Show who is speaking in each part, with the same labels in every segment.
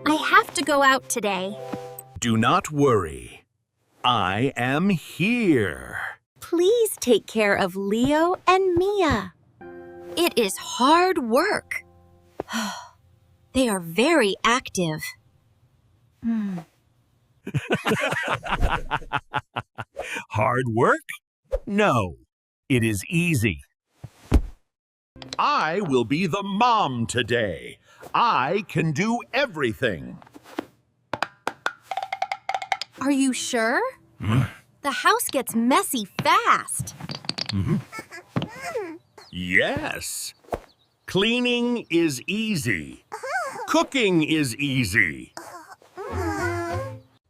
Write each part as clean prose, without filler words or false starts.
Speaker 1: I have to go out today.
Speaker 2: Do not worry. I am here.
Speaker 1: Please take care of Leo and Mia. It is hard work. They are very active.
Speaker 2: Hard work? No, it is easy. I will be the mom today. I can do everything.
Speaker 1: Are you sure? The house gets messy fast.
Speaker 2: Yes. Cleaning is easy. Cooking is easy.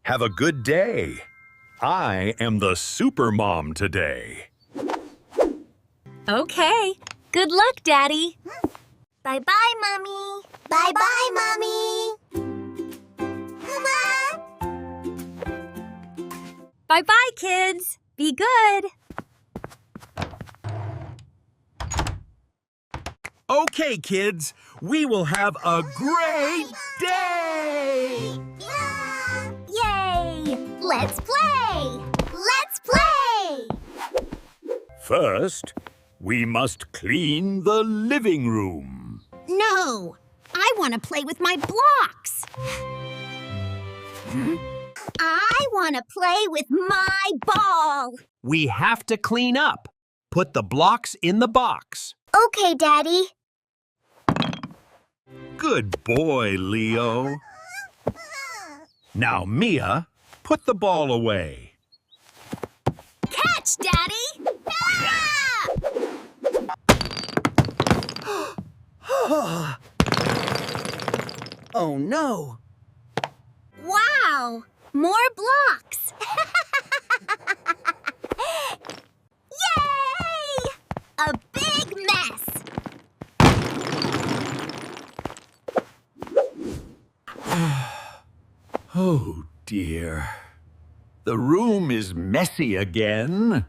Speaker 2: Have a good day. I am the super mom today.
Speaker 1: Okay. Good luck, Daddy.
Speaker 3: Bye-bye, Mommy. Bye-bye, Mommy.
Speaker 1: Bye-bye, kids. Be good.
Speaker 2: Okay, kids, we will have a great day!
Speaker 3: Yay! Let's play! Let's play!
Speaker 2: First, we must clean the living room.
Speaker 1: No, I want to play with my blocks.
Speaker 3: I want to play with my ball.
Speaker 4: We have to clean up. Put the blocks in the box.
Speaker 3: Okay, Daddy.
Speaker 2: Good boy, Leo. Now, Mia, put the ball away.
Speaker 1: Catch, Daddy!
Speaker 4: Oh, no.
Speaker 1: Wow! More blocks!
Speaker 3: Yay! A big mess.
Speaker 2: Oh, dear. The room is messy again.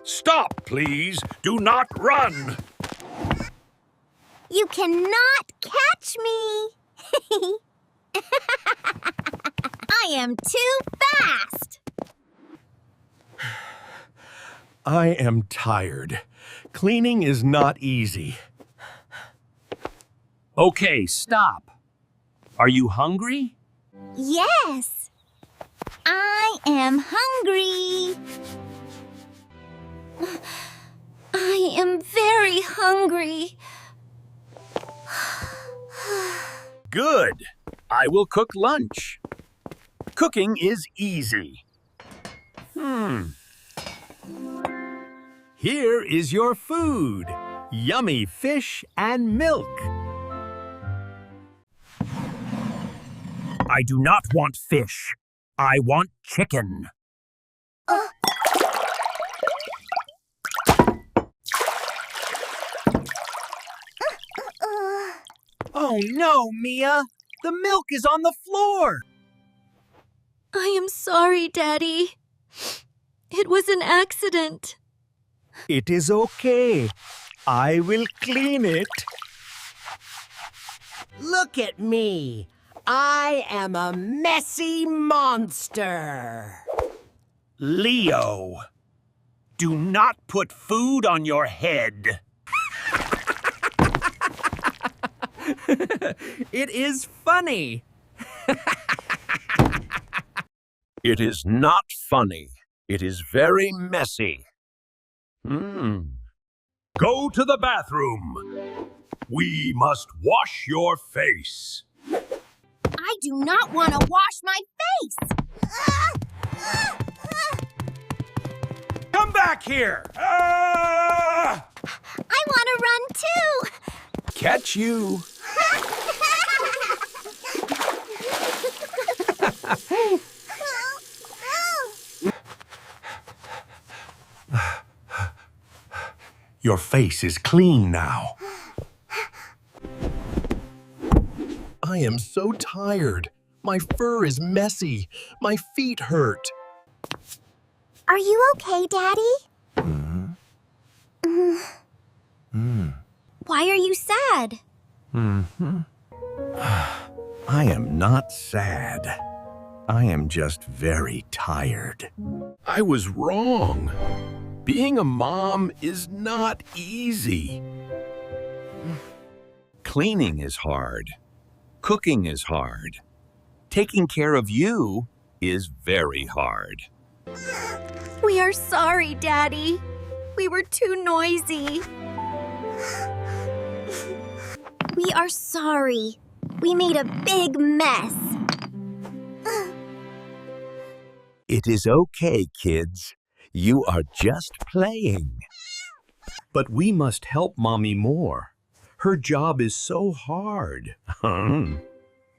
Speaker 2: Stop, please. Do not run.
Speaker 3: You cannot catch me. I am too fast.
Speaker 2: I am tired. Cleaning is not easy.
Speaker 4: Okay, stop. Are you hungry?
Speaker 3: Yes. I am hungry.
Speaker 1: I am very hungry.
Speaker 2: Good. I will cook lunch. Cooking is easy. Here is your food. Yummy fish and milk.
Speaker 4: I do not want fish. I want chicken. Oh no, Mia! The milk is on the floor!
Speaker 1: I am sorry, Daddy. It was an accident.
Speaker 2: It is okay. I will clean it.
Speaker 5: Look at me. I am a messy monster.
Speaker 4: Leo, do not put food on your head.
Speaker 5: It is funny.
Speaker 2: It is not funny. It is very messy. Go to the bathroom. We must wash your face.
Speaker 1: I do not want to wash my face.
Speaker 2: Come back here! Ah!
Speaker 3: I want to run too.
Speaker 2: Catch you. Your face is clean now. I am so tired. My fur is messy. My feet hurt.
Speaker 3: Are you okay, Daddy?
Speaker 1: Why are you sad?
Speaker 6: I am not sad. I am just very tired.
Speaker 2: I was wrong. Being a mom is not easy.
Speaker 6: Cleaning is hard. Cooking is hard. Taking care of you is very hard.
Speaker 1: We are sorry, Daddy. We were too noisy.
Speaker 3: We are sorry. We made a big mess.
Speaker 6: It is okay, kids. You are just playing.
Speaker 2: But we must help Mommy more. Her job is so hard.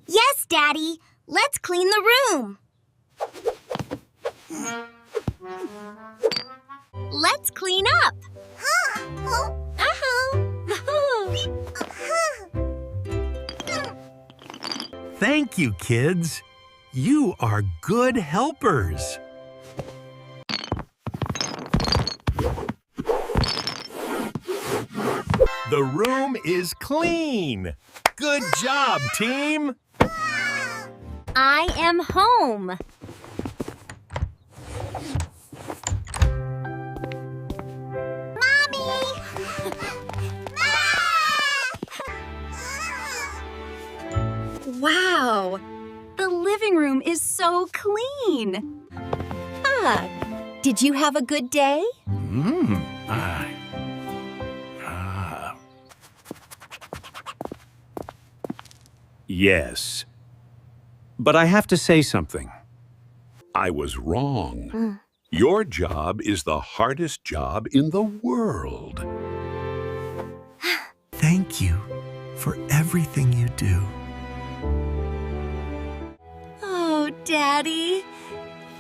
Speaker 3: Yes, Daddy. Let's clean the room. Let's clean up.
Speaker 2: Thank you, kids. You are good helpers. The room is clean. Good job, team.
Speaker 1: I am home. Wow, the living room is so clean. Did you have a good day?
Speaker 7: Yes. But I have to say something. I was wrong. Your job is the hardest job in the world.
Speaker 2: Thank you for everything you do.
Speaker 1: Oh, Daddy,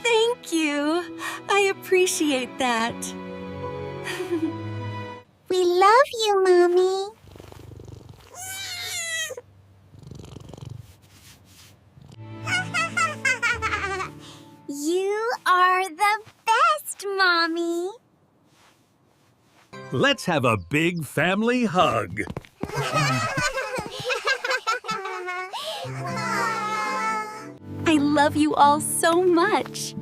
Speaker 1: thank you. I appreciate that.
Speaker 3: We love you, Mommy. You are the best, Mommy.
Speaker 2: Let's have a big family hug.
Speaker 1: I love you all so much.